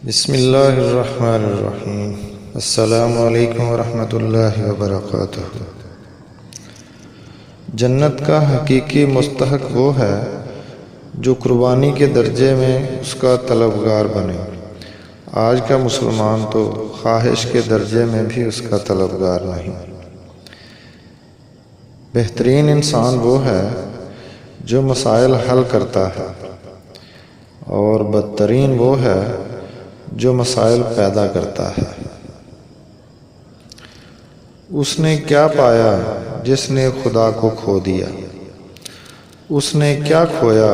بسم اللہ الرحمن الرحیم۔ السلام علیکم ورحمۃ اللہ وبرکاتہ۔ جنت کا حقیقی مستحق وہ ہے جو قربانی کے درجے میں اس کا طلبگار بنے۔ آج کا مسلمان تو خواہش کے درجے میں بھی اس کا طلبگار نہیں۔ بہترین انسان وہ ہے جو مسائل حل کرتا ہے، اور بدترین وہ ہے جو مسائل پیدا کرتا ہے۔ اس نے کیا پایا جس نے خدا کو کھو دیا؟ اس نے کیا کھویا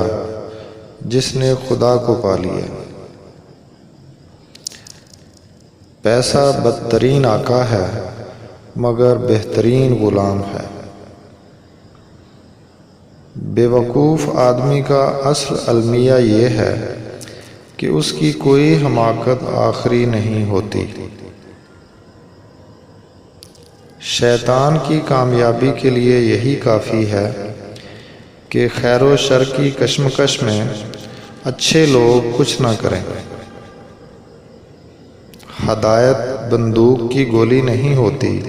جس نے خدا کو پا لیا؟ پیسہ بدترین آقا ہے مگر بہترین غلام ہے۔ بے وقوف آدمی کا اصل المیہ یہ ہے کہ اس کی کوئی حماقت آخری نہیں ہوتی۔ شیطان کی کامیابی کے لیے یہی کافی ہے کہ خیر و شر کی کشمکش میں اچھے لوگ کچھ نہ کریں۔ ہدایت بندوق کی گولی نہیں ہوتی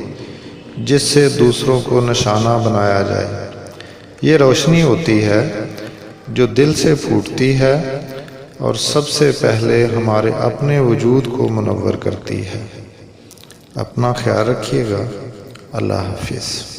جس سے دوسروں کو نشانہ بنایا جائے۔ یہ روشنی ہوتی ہے جو دل سے پھوٹتی ہے اور سب سے پہلے ہمارے اپنے وجود کو منور کرتی ہے۔ اپنا خیال رکھیے گا۔ اللہ حافظ۔